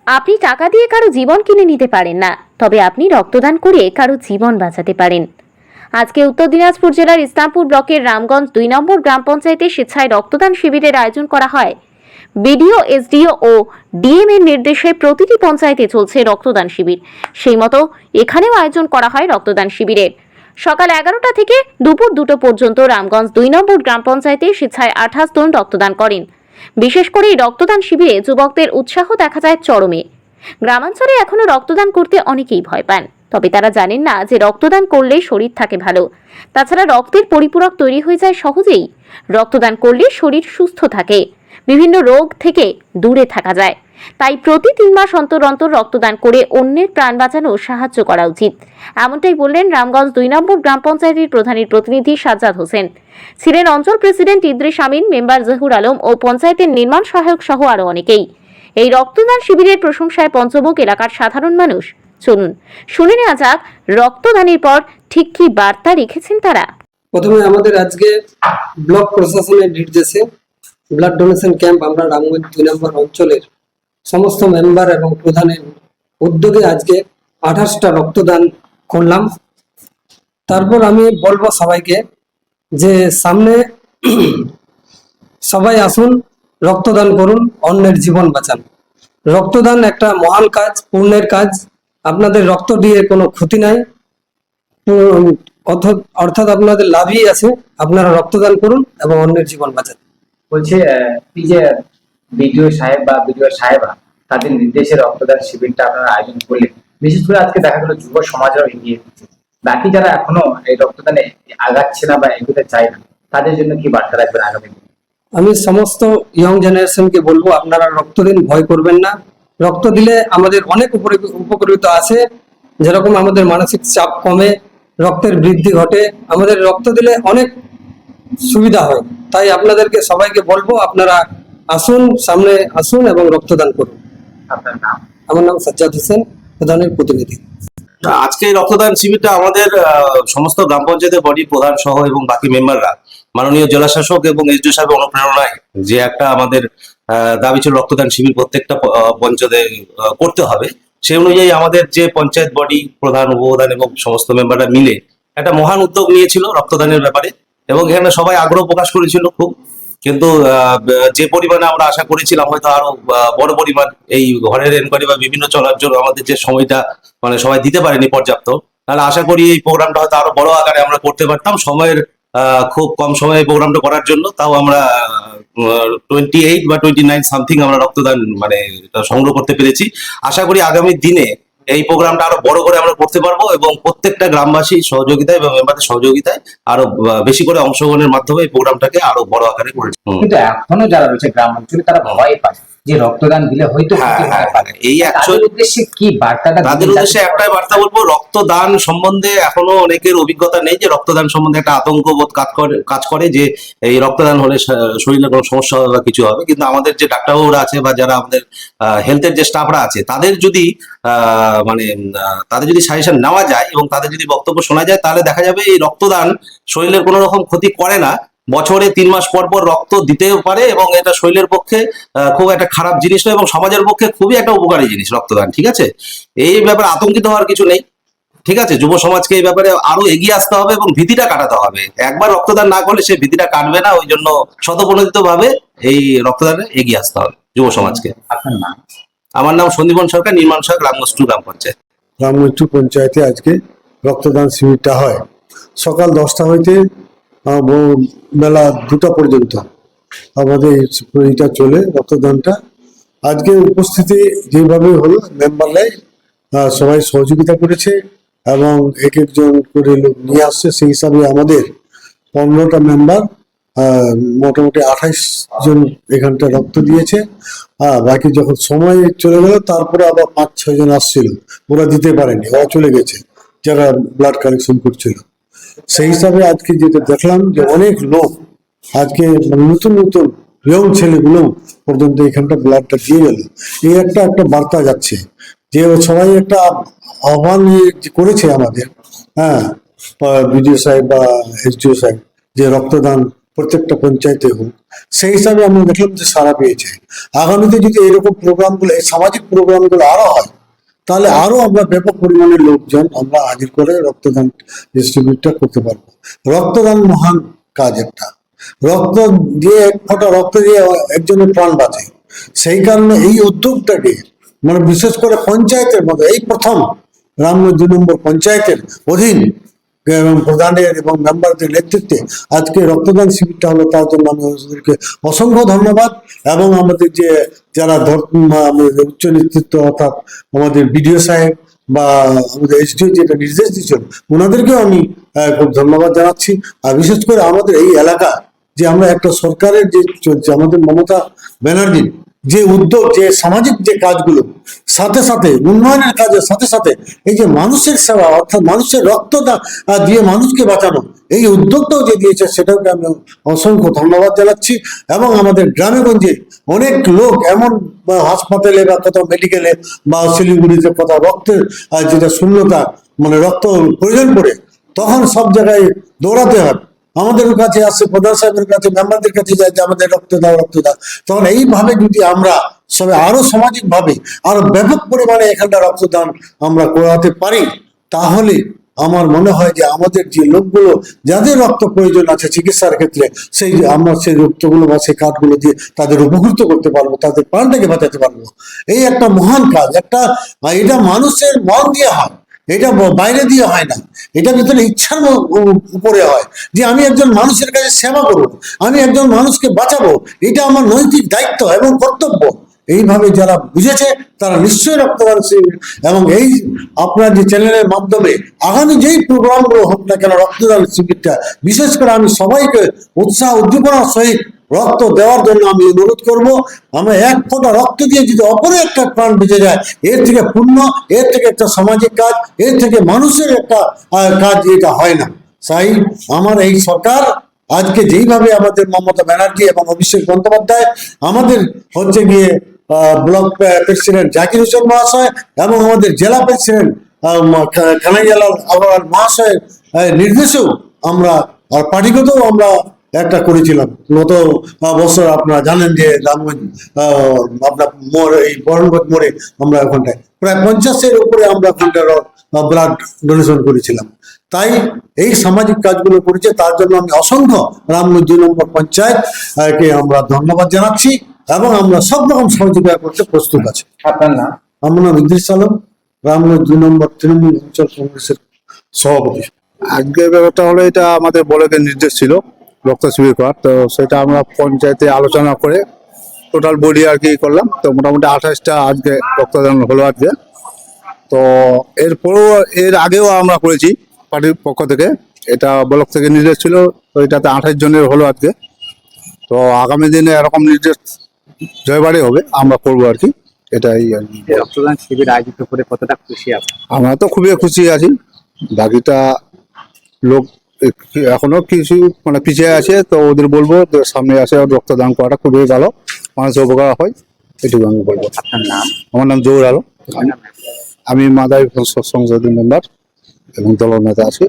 আপনি টাকা দিয়ে কারো জীবন কিনে নিতে পারেন না, তবে আপনি রক্তদান করে কারো জীবন বাঁচাতে পারেন। আজকে উত্তর দিনাজপুর জেলার ইসলামপুর ব্লকের রামগঞ্জ 2 নম্বর গ্রাম পঞ্চায়েতে স্বেচ্ছায় রক্তদান শিবিরের আয়োজন করা হয়। বিডিও, এসডিও ও ডিএম এর নির্দেশে প্রতিটি পঞ্চায়েতে চলছে রক্তদান শিবির। সেই মতো এখানেও আয়োজন করা হয় রক্তদান শিবিরের। সকাল 11টা থেকে দুপুর 2টো পর্যন্ত রামগঞ্জ 2 নম্বর গ্রাম পঞ্চায়েতে স্বেচ্ছায় 28 জন রক্তদান করেন। বিশেষ করে এই রক্তদান শিবিরে যুবকদের উৎসাহ দেখা যায় চরমে। গ্রামাঞ্চলে এখনো রক্তদান করতে অনেকেই ভয় পান, তবে তারা জানেন না যে রক্তদান করলে শরীর থাকে ভালো। তাছাড়া রক্তের পরিপূরক তৈরি হয়ে যায় সহজেই। রক্তদান করলে শরীর সুস্থ থাকে, বিভিন্ন রোগ থেকে দূরে থাকা যায়। তাই প্রতি 3 মাস অন্তর অন্তর রক্তদান করে অন্যের প্রাণ বাঁচানো সাহায্য করা উচিত। এমনটাই বললেন রামগঞ্জ 2 নম্বর গ্রাম পঞ্চায়েতের প্রধানের প্রতিনিধি সাজ্জাদ হোসেন। ছিলেন অঞ্চল প্রেসিডেন্ট ইদ্রিস আমিন, মেম্বার জহুর আলম ও পঞ্চায়েতের নির্মাণ সহায়ক সহ আরো অনেকেই। এই রক্তদান শিবিরের প্রশংসায় পঞ্চমুখ এলাকার সাধারণ মানুষ। চলুন শুনে নেওয়া যাক রক্তদানের পর ঠিক কি বার্তা রেখেছেন তারা। প্রথমে আমাদের আজকে ব্লক প্রশাসনের নির্দেশে ব্লাড ডোনেশন ক্যাম্প আমরা রামগঞ্জ 2 নম্বর অঞ্চলের সমস্ত মেম্বার এবং প্রধানের উদ্যোগে আজকে 28টা রক্তদান করলাম। তারপর আমি বলবো সবাইকে যে সামনে সবাই আসুন, রক্তদান করুন, অন্যের জীবন বাঁচান। রক্তদান একটা মহান কাজ, পুণ্যের কাজ। আপনাদের রক্ত দিয়ে কোনো ক্ষতি নাই, অর্থাৎ আপনাদের লাভই আছে। আপনারা রক্তদান করুন এবং অন্যের জীবন বাঁচান। বলছে এই যে বিডিও সাহেব বা বিডিও সাহেবা তাদের নির্দেশে রক্তদান শিবিরটা আপনারা আয়োজন করলেন, বিশেষ করে আজকে দেখা গেল যুব সমাজরাও এগিয়ে দিচ্ছে, বাকি যারা এখনো এই রক্তদানে আগাচ্ছে না বা এগোতে চায় না, তাদের জন্য কি বার্তা রাখবেন আগামী দিনে? আমি সমস্ত ইয়ং জেনারেশনকে বলবো, আপনারা রক্ত দিন, ভয় করবেন না। রক্ত দিলে আমাদের অনেক উপকৃত আছে। যেরকম আমাদের মানসিক চাপ কমে, রক্তের বৃদ্ধি ঘটে, আমাদের রক্ত দিলে অনেক সুবিধা হয়। তাই আপনাদেরকে সবাইকে বলবো, আপনারা আসুন, সামনে আসুন এবং রক্তদান করুন। আপনার নাম? আমার নাম সাজ্জাদ হোসেন, প্রধানের প্রতিনিধি। আজকে এই রক্তদান শিবিরটা আমাদের সমস্ত গ্রাম পঞ্চায়েতের বডি প্রধান সহ এবং বাকি মেম্বাররা মাননীয় জেলা শাসক এবং এসডিও সাহেবের অনুপ্রেরণায় যে একটা আমাদের দাবি ছিল রক্তদান শিবির প্রত্যেকটা পঞ্চায়েতে করতে হবে, সেই অনুযায়ী আমাদের যে পঞ্চায়েত বডি প্রধান, উপপ্রধান এবং সমস্ত মেম্বাররা মিলে একটা মহান উদ্যোগ নিয়েছিল রক্তদানের ব্যাপারে, এবং এখানে সবাই আগ্রহ প্রকাশ করেছিল খুব। কিন্তু যে পরিমাণে আমরা আশা করেছিলাম হয়তো আরো বড় পরিমাণ এই ঘরের এনকোয়ারি বা বিভিন্ন চলার জন্য আমাদের যে সময়টা মানে সবাই দিতে পারেনি পর্যাপ্ত, তাহলে আশা করি এই প্রোগ্রামটা হয়তো আরো বড় আকারে আমরা করতে পারতাম। সময়ের খুব কম সময়ে প্রোগ্রামটা করার জন্য তাও আমরা 28 বা 29 সামথিং আমরা রক্তদান মানে সংগ্রহ করতে পেরেছি। আশা করি আগামী দিনে এই প্রোগ্রামটা আরো বড় করে আমরা করতে পারবো এবং প্রত্যেকটা গ্রামবাসীর সহযোগিতায় এবং মেম্বারদের সহযোগিতায় আরো বেশি করে অংশগ্রহণের মাধ্যমে এই প্রোগ্রামটাকে আরো বড় আকারে করেছে। কিন্তু এখনো যারা রয়েছে গ্রাম অঞ্চলে তারা ভয় পায় যে রক্তদান দিলে হয়তো এই উদ্দেশ্যে কি বার্তাটা? তাদের উদ্দেশ্যে একটাই বার্তা বলবো, রক্তদান সম্বন্ধে এখনো অনেকের অভিজ্ঞতা নেই, যে রক্তদান সম্বন্ধে একটা আতঙ্ক বোধ কাজ করে যে এই রক্তদান হলে শরীরে কোনো সমস্যা হবে বা কিছু হবে। কিন্তু আমাদের যে ডাক্তারবাবুরা আছে বা যারা আমাদের হেলথের যে স্টাফরা আছে, তাদের যদি তাদের যদি সাজেশন নেওয়া যায় এবং তাদের যদি বক্তব্য শোনা যায়, তাহলে দেখা যাবে এই রক্তদান শরীরের কোনো রকম ক্ষতি করে না। বছরে 3 মাস পর পর রক্ত দিতেও পারে এবং এটা শরীরের পক্ষে খুব একটা খারাপ জিনিস নয় এবং সমাজের পক্ষে খুবই একটা উপকারী জিনিস রক্তদান। ঠিক আছে, এই ব্যাপারে আতঙ্কিত হওয়ার কিছু নেই। ঠিক আছে, যুব সমাজকে এই ব্যাপারে আরো এগিয়ে আসতে হবে এবং ভীতিটা কাটাতে হবে। একবার রক্তদান না করলে সেই ভীতিটা কাটবে না, ওই জন্য শতপ্রণোদিত ভাবে এই রক্তদানে এগিয়ে আসতে হবে যুব সমাজকে। আপনার নাম? আমার নাম সন্দীপন সরকার, নির্মাণ সহায়ক, রামগঞ্জ 2 গ্রাম পঞ্চায়েত। রামগঞ্জ 2 পঞ্চায়েতে আজকে রক্তদান শিবিরটা হয় সকাল 10টা হইতে বেলা 2টা পর্যন্ত আমাদের এইটা চলে রক্তদানটা। আজকে উপস্থিতি যেভাবে হলো, মেম্বাররাই সবাই সহযোগিতা করেছে এবং এক একজন করে লোক নিয়ে আসছে। সেই হিসাবে আমাদের 15টা মেম্বার মোটামুটি 28 জন এখানটা রক্ত দিয়েছে। বাকি যখন সময় চলে গেল তারপরে আবার 5-6 জন আসছিল, ওরা দিতে পারেনি, ওরা চলে গেছে যারা ব্লাড কালেকশন করছিল। সেই হিসাবে আজকে যেটা দেখলাম যে অনেক লোক আজকে নতুন নতুন ইয়ং ছেলেগুলো পর্যন্ত এখানটা ব্লাডটা দিয়ে গেল। এই একটা বার্তা যাচ্ছে যে সবাই একটা আহ্বান করেছে আমাদের, বিডিও সাহেব বা এসডিও সাহেব, যে রক্তদান প্রত্যেকটা পঞ্চায়েতে হোক। সেই হিসাবে আমরা দেখলাম যে সাড়া পেয়েছে। আগামীতে যদি এরকম প্রোগ্রামগুলো, এই সামাজিক প্রোগ্রামগুলো আরো হয়, তাহলে আরো আমরা ব্যাপক পরিমাণে লোকজন আমরা হাজির করে রক্তদান ডিস্ট্রিবিউটটা করতে পারবো। রক্তদান মহান কাজ একটা। রক্ত দিয়ে, এক ফোঁটা রক্ত দিয়ে একজনের প্রাণ বাঁচে। সেই কারণে এই উদ্যোগটাকে মানে বিশেষ করে পঞ্চায়েতের মধ্যে এই প্রথম রামগঞ্জ 2 নম্বর পঞ্চায়েতের অধীন এবং প্রধানের এবং মেম্বারদের নেতৃত্বে আজকে রক্তদান শিবিরটা হলো, তার জন্য আমি ওদেরকে অসংখ্য ধন্যবাদ। এবং আমাদের যে যারা আমাদের উচ্চ নেতৃত্ব অর্থাৎ আমাদের বিডিও সাহেব বা আমাদের এসডিও যেটা নির্দেশ দিচ্ছেন, ওনাদেরকেও আমি খুব ধন্যবাদ জানাচ্ছি। আর বিশেষ করে আমাদের এই এলাকা যে আমরা একটা সরকারের যে চলছে, আমাদের মমতা ব্যানার্জির যে উদ্যোগ, যে সামাজিক যে কাজগুলো, সাথে সাথে উন্নয়নের কাজের সাথে সাথে এই যে মানুষের সেবা অর্থাৎ মানুষের রক্তটা দিয়ে মানুষকে বাঁচানো, এই উদ্যোগটাও যে দিয়েছে সেটাকে আমি অসংখ্য ধন্যবাদ জানাচ্ছি। এবং আমাদের গ্রামে গঞ্জে অনেক লোক এমন হাসপাতালে বা কোথাও মেডিকেলে বা শিলিগুড়িতে কোথাও রক্তের যেটা শূন্যতা মানে রক্ত প্রয়োজন পড়ে, তখন সব জায়গায় দৌড়াতে হয়। আমাদের কাছে আসছে, প্রধান সাহেবের কাছে, মেম্বারদের কাছে যায় যে আমাদের রক্ত দাও, রক্ত দাও। তখন এইভাবে যদি আমরা সবাই আরো সামাজিক ভাবে আরো ব্যাপক পরিমাণে এখানটা রক্তদান আমরা করাতে পারি, তাহলে আমার মনে হয় যে আমাদের যে লোকগুলো যাদের রক্ত প্রয়োজন আছে চিকিৎসার ক্ষেত্রে, সেই আমরা সেই রক্তগুলো বা সেই কার্ডগুলো দিয়ে তাদের উপকৃত করতে পারবো, তাদের প্রাণটাকে বাঁচাতে পারবো। এই একটা মহান কাজ, একটা এটা মানুষের মন দিয়ে হয়, এটা বাইরে দিয়ে হয় না, এটা ভিতরে ইচ্ছার উপরে হয় যে আমি একজন মানুষের কাছে সেবা করবো, আমি একজন মানুষকে বাঁচাবো, এটা আমার নৈতিক দায়িত্ব এবং কর্তব্য। এইভাবে যারা বুঝেছে তারা নিশ্চয়ই রক্তদান শিবির এবং এই আপনার যে চ্যানেলের মাধ্যমে আগামী যেই প্রোগ্রামগুলো হোক না কেন, রক্তদান শিবিরটা বিশেষ করে আমি সবাইকে উৎসাহ উদ্দীপনার সহিত রক্ত দেওয়ার জন্য আমি অনুরোধ করব। আমরা এক ফোঁটা রক্ত দিয়ে যদি অপরে একটা প্রাণ বেঁচে যায়, এর থেকে পূর্ণ, এর থেকে একটা সামাজিক কাজ, এর থেকে মানুষের একটা কাজ এটা হয় না। তাই আমার এই সরকার আজকে যেইভাবে আমাদের মমতা ব্যানার্জি এবং অভিষেক বন্দ্যোপাধ্যায়, আমাদের হচ্ছে গিয়ে ব্লক প্রেসিডেন্ট জাকির হোসেন মহাশয় এবং আমাদের জেলা প্রেসিডেন্ট কানাইয়ালাল আবহাওয়ার মহাশয়ের নির্দেশেও আমরা আর পার্টিগতও আমরা একটা করেছিলাম গত বছর। আপনারা জানেন যে রামগঞ্জ আপনার মোড়, এই বরণগঞ্জ মোড়ে আমরা ওখানটায় প্রায় 50-এর উপরে আমরা ওখানটায় ব্লাড ডোনেশন করেছিলাম। তাই এই সামাজিক কাজগুলো করেছে, তার জন্য আমি অসংখ্য রামগঞ্জ 2 নম্বর পঞ্চায়েত কে আমরা ধন্যবাদ জানাচ্ছি এবং আমরা সব রকম সহযোগিতা করতে প্রস্তুত আছি। আপনার নাম? আমার নাম ইদ্রিস আলম, রামগঞ্জ 2 নম্বর তৃণমূল অঞ্চল কংগ্রেসের সভাপতি। আজকের ব্যাপারটা হলো, এটা আমাদের ব্লকের নির্দেশ ছিল রক্ত শিবির করার, তো সেটা আমরা পঞ্চায়েতে আলোচনা করে টোটাল বডি আর কি করলাম। তো মোটামুটি 28টা আজকে রক্তদান হলো আজকে। তো এরপরেও এর আগেও আমরা করেছি পার্টির পক্ষ থেকে, এটা ব্লক থেকে নির্দেশ ছিল, তো এটাতে 28 জনের হলো আজকে। তো আগামী দিনে এরকম নির্দেশ জয়বারে হবে, আমরা করবো আর কি, এটাই আর কি। রক্তদান শিবির আয়োজিত করে কতটা খুশি আছে? আমরা তো খুবই খুশি আছি। বাকিটা লোক এখনো কিছু মানে পিছিয়ে আছে, তো ওদের বলবো তো সামনে আসে রক্তদান করাটা খুবই ভালো, মানুষের উপকার হয়, এটুকু আমি বলবো। আপনার নাম? আমার নাম জহুর আলম, আমি মাদারীপুর সংসদের মেম্বার এবং দলনেতা আছি।